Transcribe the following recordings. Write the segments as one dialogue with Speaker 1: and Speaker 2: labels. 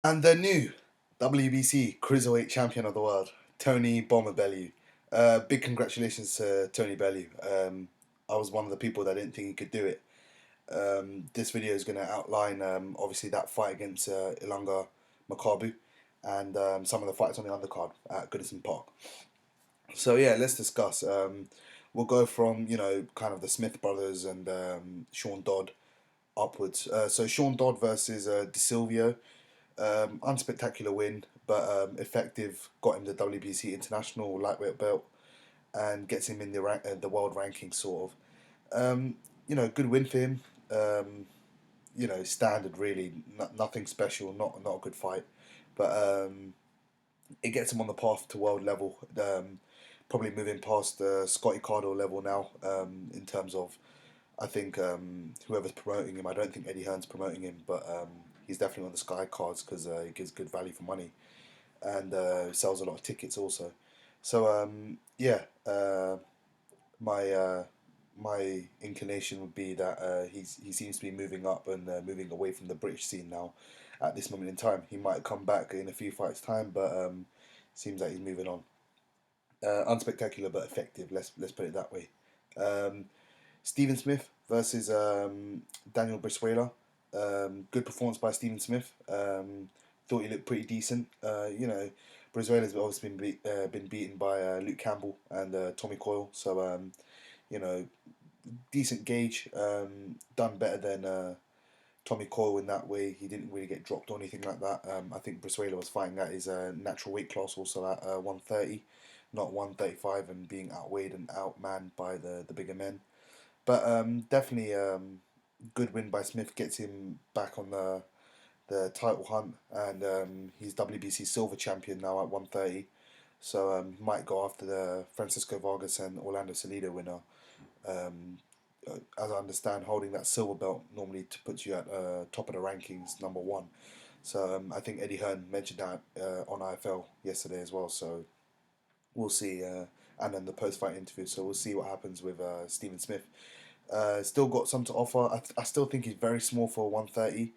Speaker 1: And the new WBC Cruiserweight Champion of the World, Tony Bomber Bellew. Big congratulations to Tony Bellew. I was one of the people that didn't think he could do it. This video is going to outline, obviously, that fight against Ilunga Makabu and some of the fights on the undercard at Goodison Park. So yeah, let's discuss. We'll go from kind of the Smith brothers and Sean Dodd upwards. So Sean Dodd versus De Silvio. Unspectacular win, but effective. Got him the WBC International lightweight belt and gets him in the world ranking sort of. Good win for him. Um, standard really. Nothing special. Not a good fight, but it gets him on the path to world level. Probably moving past the Scotty Cardo level now. In terms of, I think whoever's promoting him. I don't think Eddie Hearn's promoting him, but he's definitely on the Sky cards because he gives good value for money and sells a lot of tickets also. So my my inclination would be that he seems to be moving up and moving away from the British scene now. At this moment in time, he might come back in a few fights' time, but seems like he's moving on. Unspectacular but effective. Let's put it that way. Um, Stephen Smith versus Daniel Brisuela. Good performance by Stephen Smith. Thought he looked pretty decent. Brizuela's obviously been beaten by Luke Campbell and Tommy Coyle, so you know, decent gauge. Done better than Tommy Coyle in that way. He didn't really get dropped or anything like that. I think Brizuela was fighting at his natural weight class, also at 130, not 135, and being outweighed and outmanned by the bigger men. But definitely good win by Smith gets him back on the title hunt, and he's WBC silver champion now at 130. So might go after the Francisco Vargas and Orlando Salido winner. Um, as I understand, holding that silver belt normally puts you at top of the rankings, number one. So I think Eddie Hearn mentioned that on IFL yesterday as well. So we'll see. And then the post-fight interview. So we'll see what happens with Stephen Smith. Still got some to offer. I still think he's very small for 130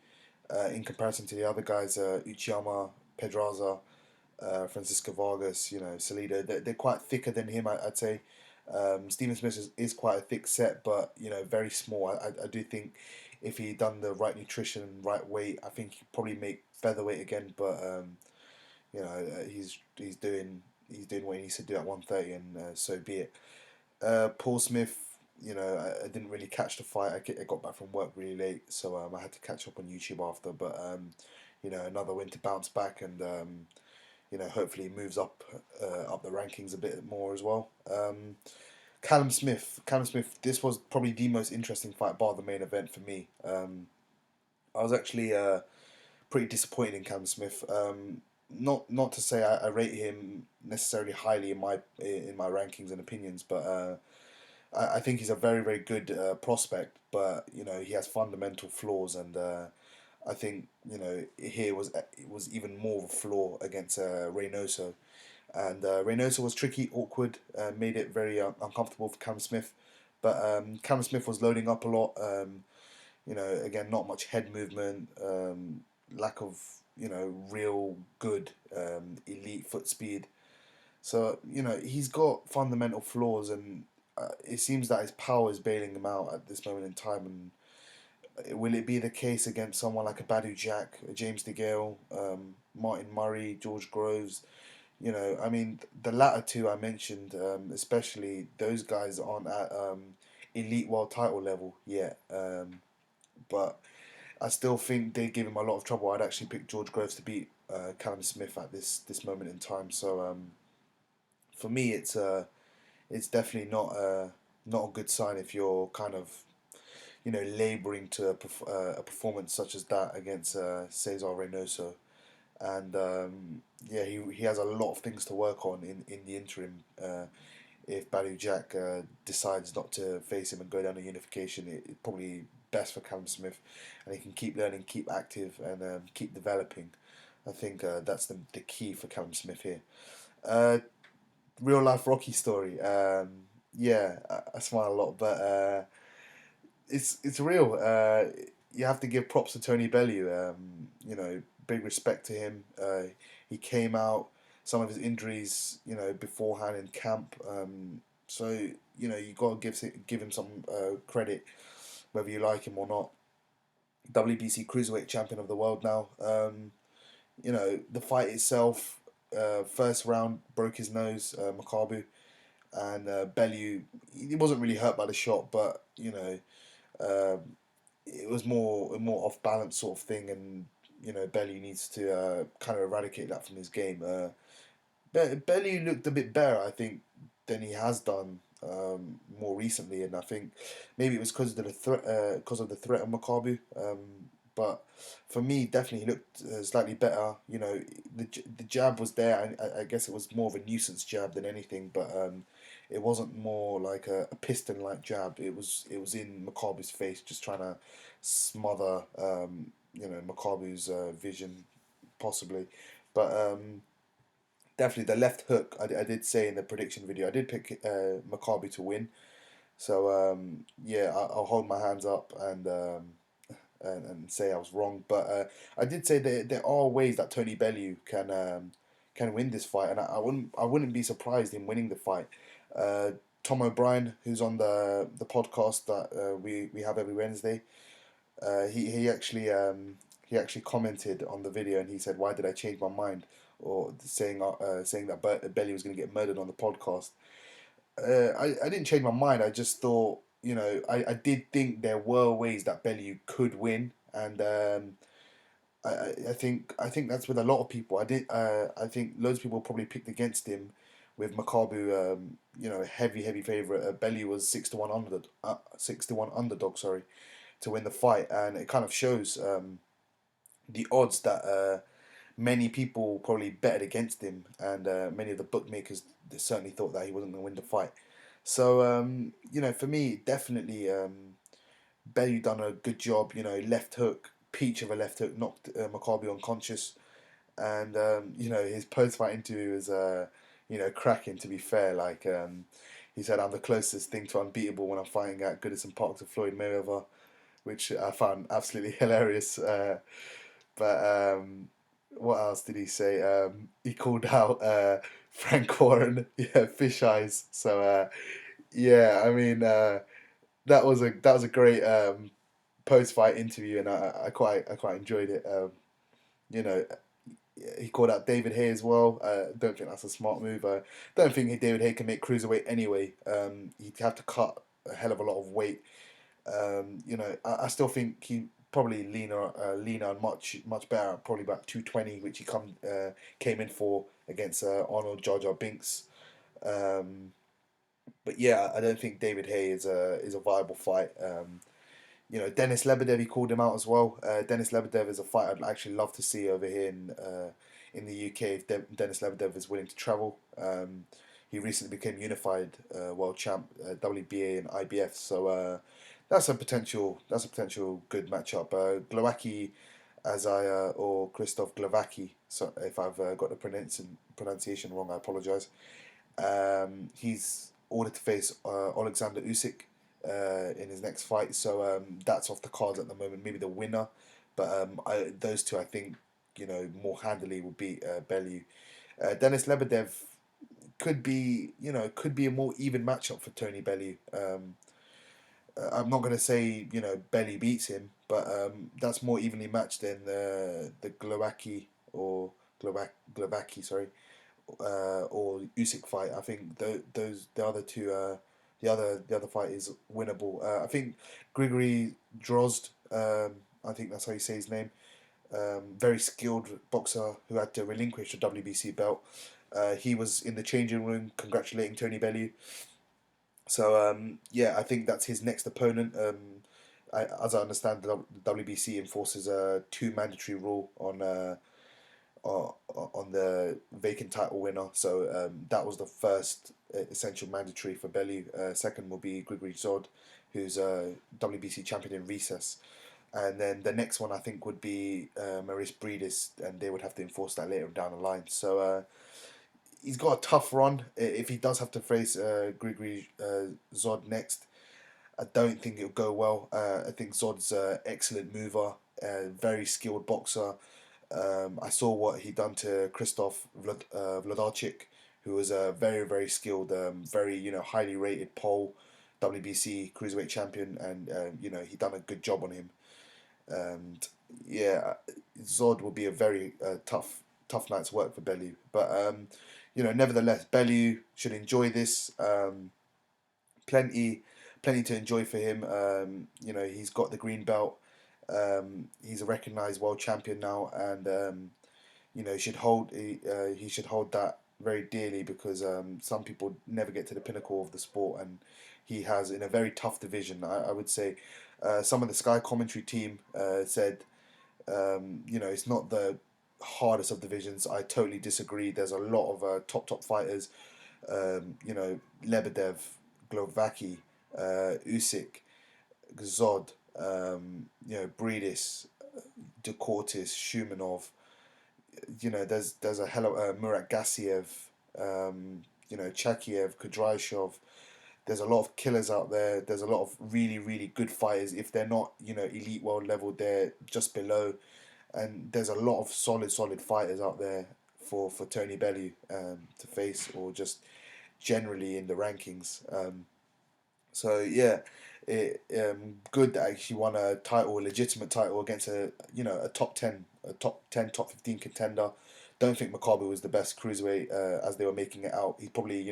Speaker 1: in comparison to the other guys, Uchiyama, Pedraza, Francisco Vargas, Salido. They're quite thicker than him, I'd say. Stephen Smith is quite a thick set, but very small. I do think if he done the right nutrition, right weight, I think he'd probably make featherweight again. But he's doing what he needs to do at 130, and so be it. Paul Smith, I didn't really catch the fight. I got back from work really late, so I had to catch up on YouTube after. But another win to bounce back, and hopefully moves up the rankings a bit more as well. Callum Smith. This was probably the most interesting fight bar the main event for me. I was actually pretty disappointed in Callum Smith. Not to say I rate him necessarily highly in my rankings and opinions, but I think he's a very very good prospect. But he has fundamental flaws, and I think here was even more of a flaw against Reynoso, and Reynoso was tricky, awkward, made it very uncomfortable for Callum Smith. But Callum Smith was loading up a lot. Again, not much head movement, lack of real good elite foot speed. So he's got fundamental flaws, and it seems that his power is bailing him out at this moment in time. And will it be the case against someone like a Badu Jack, a James DeGale, Martin Murray, George Groves? I mean, the latter two I mentioned, especially those guys aren't at elite world title level yet. But I still think they give him a lot of trouble. I'd actually pick George Groves to beat Callum Smith at this moment in time. So for me, it's definitely not a good sign if you're kind of labouring to a performance such as that against Cesar Reynoso. And yeah, he has a lot of things to work on in the interim. If Badu Jack decides not to face him and go down to unification, it's probably best for Callum Smith, and he can keep learning, keep active, and keep developing. I think that's the key for Callum Smith here. Uh, Real life Rocky story. Yeah, I smile a lot, but it's real. You have to give props to Tony Bellew. big respect to him. He came out some of his injuries, beforehand in camp. So you got to give him some credit, whether you like him or not. WBC cruiserweight champion of the world now. The fight itself, first round broke his nose, Makabu, and Bellew. He wasn't really hurt by the shot, but um, it was more a more off balance sort of thing, and Bellew needs to kind of eradicate that from his game. Bellew looked a bit better, I think, than he has done more recently, and I think maybe it was because of the threat of Makabu. But for me, definitely he looked slightly better. The jab was there. I guess it was more of a nuisance jab than anything, but it wasn't more like a piston like jab. It was in Makabu's face, just trying to smother Makabu's vision possibly, but. Definitely the left hook. I did say in the prediction video, I did pick Makabu to win. So yeah, I'll hold my hands up and say I was wrong. But I did say there are ways that Tony Bellew can win this fight, and I wouldn't be surprised in winning the fight. Uh, Tom O'Brien, who's on the podcast that we have every Wednesday, he actually commented on the video and he said, "Why did I change my mind?" Or saying that Belly was going to get murdered on the podcast. I didn't change my mind. I just thought, I did think there were ways that Bellew could win, and I think that's with a lot of people. I think loads of people probably picked against him, with Makabu, heavy favorite. Bellew was 6-1 underdog, sorry, to win the fight, and it kind of shows the odds that many people probably betted against him, and many of the bookmakers certainly thought that he wasn't going to win the fight. So for me, definitely Bellew done a good job. Left hook, peach of a left hook, knocked Makabu unconscious, and his post fight interview was cracking. To be fair, like he said, I'm the closest thing to unbeatable when I'm fighting at Goodison Park to Floyd Mayweather, which I found absolutely hilarious. But what else did he say? He called out Frank Warren, yeah, fish eyes. So yeah, I mean that was a great post fight interview, and I quite enjoyed it. You know, he called out David Hay as well. Don't think that's a smart move. I don't think David Hay can make cruiserweight anyway. He'd have to cut a hell of a lot of weight. I still think he probably leaner and much better. Probably about 220, which he came in for against Arnold Jar Jar Binks. Um, but yeah, I don't think David Hay is a viable fight. Dennis Lebedev, he called him out as well. Dennis Lebedev is a fight I'd actually love to see over here in the UK if Dennis Lebedev is willing to travel. He recently became unified world champ, WBA and IBF, so that's a potential good matchup. Glowacki Azaya or Christoph Glavaki. So if I've got the pronunciation wrong, I apologise. He's ordered to face Alexander Usyk in his next fight, so that's off the cards at the moment. Maybe the winner, but those two I think more handily will beat Bellew. Dennis Lebedev could be a more even matchup for Tony Bellew. I'm not going to say Bellew beats him, but that's more evenly matched than the Glowacki or Glovacki, sorry, or Usyk fight. I think the other two, the other fight is winnable. I think Grigory Drozd, I think that's how you say his name. Very skilled boxer who had to relinquish the WBC belt. He was in the changing room congratulating Tony Bellew. So yeah, I think that's his next opponent. As I understand, the WBC enforces a two mandatory rule on the vacant title winner. So that was the first essential mandatory for Bellew. Second will be Grigory Zod, who's a WBC champion in recess. And then the next one I think would be Maurice Breedis, and they would have to enforce that later down the line. So he's got a tough run. If he does have to face Grigory Zod next, I don't think it'll go well. I think Zod's an excellent mover, very skilled boxer. I saw what he done to Vladarchik, who was a very very skilled, very highly rated pole WBC cruiserweight champion, and he done a good job on him. And yeah, Zod will be a very tough night's work for Bellew. But nevertheless, Bellew should enjoy this. Plenty, plenty to enjoy for him. He's got the green belt. He's a recognised world champion now, and he should hold that very dearly, because some people never get to the pinnacle of the sport, and he has, in a very tough division. I would say some of the Sky commentary team said it's not the hardest of divisions. I totally disagree. There's a lot of top fighters. Lebedev, Glovacki, Usyk, Zod, Breedis, Decortis, Shumanov. There's a hell of Murat Gassiev, Chakiev, Kudrashov. There's a lot of killers out there. There's a lot of really, really good fighters. If they're not, elite world level, they're just below. And there's a lot of solid fighters out there for Tony Bellew to face, or just generally in the rankings. So yeah, good that he won a title, a legitimate title against a top 15 contender. Don't think Makabu was the best cruiserweight as they were making it out. He's probably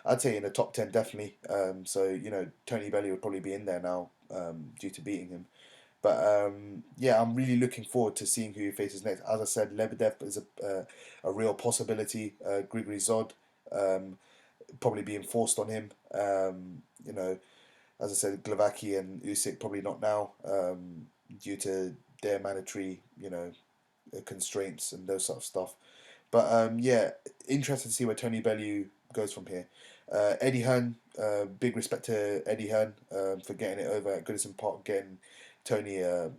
Speaker 1: I'd say in the top 10 definitely. So Tony Bellew would probably be in there now due to beating him. But yeah, I'm really looking forward to seeing who he faces next. As I said, Lebedev is a real possibility. Grigory Zod. Probably being forced on him. As I said, Glavaki and Usyk probably not now, due to their mandatory, constraints and those sort of stuff. But yeah, interested to see where Tony Bellew goes from here. Eddie Hearn, big respect to Eddie Hearn for getting it over at Goodison Park, getting Tony, a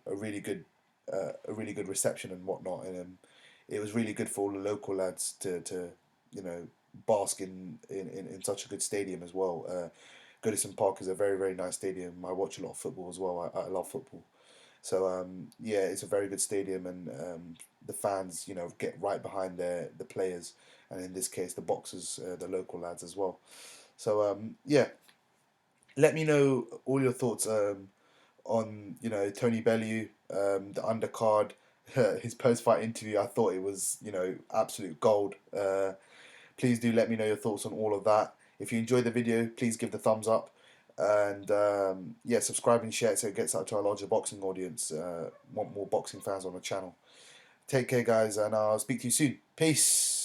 Speaker 1: really good reception and whatnot, and it was really good for all the local lads to you know bask in such a good stadium as well. Goodison Park is a very very nice stadium. I watch a lot of football as well. I love football. So yeah, it's a very good stadium, and the fans, get right behind the players, and in this case, the boxers, the local lads as well. So yeah, let me know all your thoughts on Tony Bellew, the undercard, his post fight interview. I thought it was absolute gold. Please do let me know your thoughts on all of that. If you enjoyed the video, please give the thumbs up. And yeah, subscribe and share so it gets out to our larger boxing audience. Want more boxing fans on the channel. Take care, guys, and I'll speak to you soon. Peace.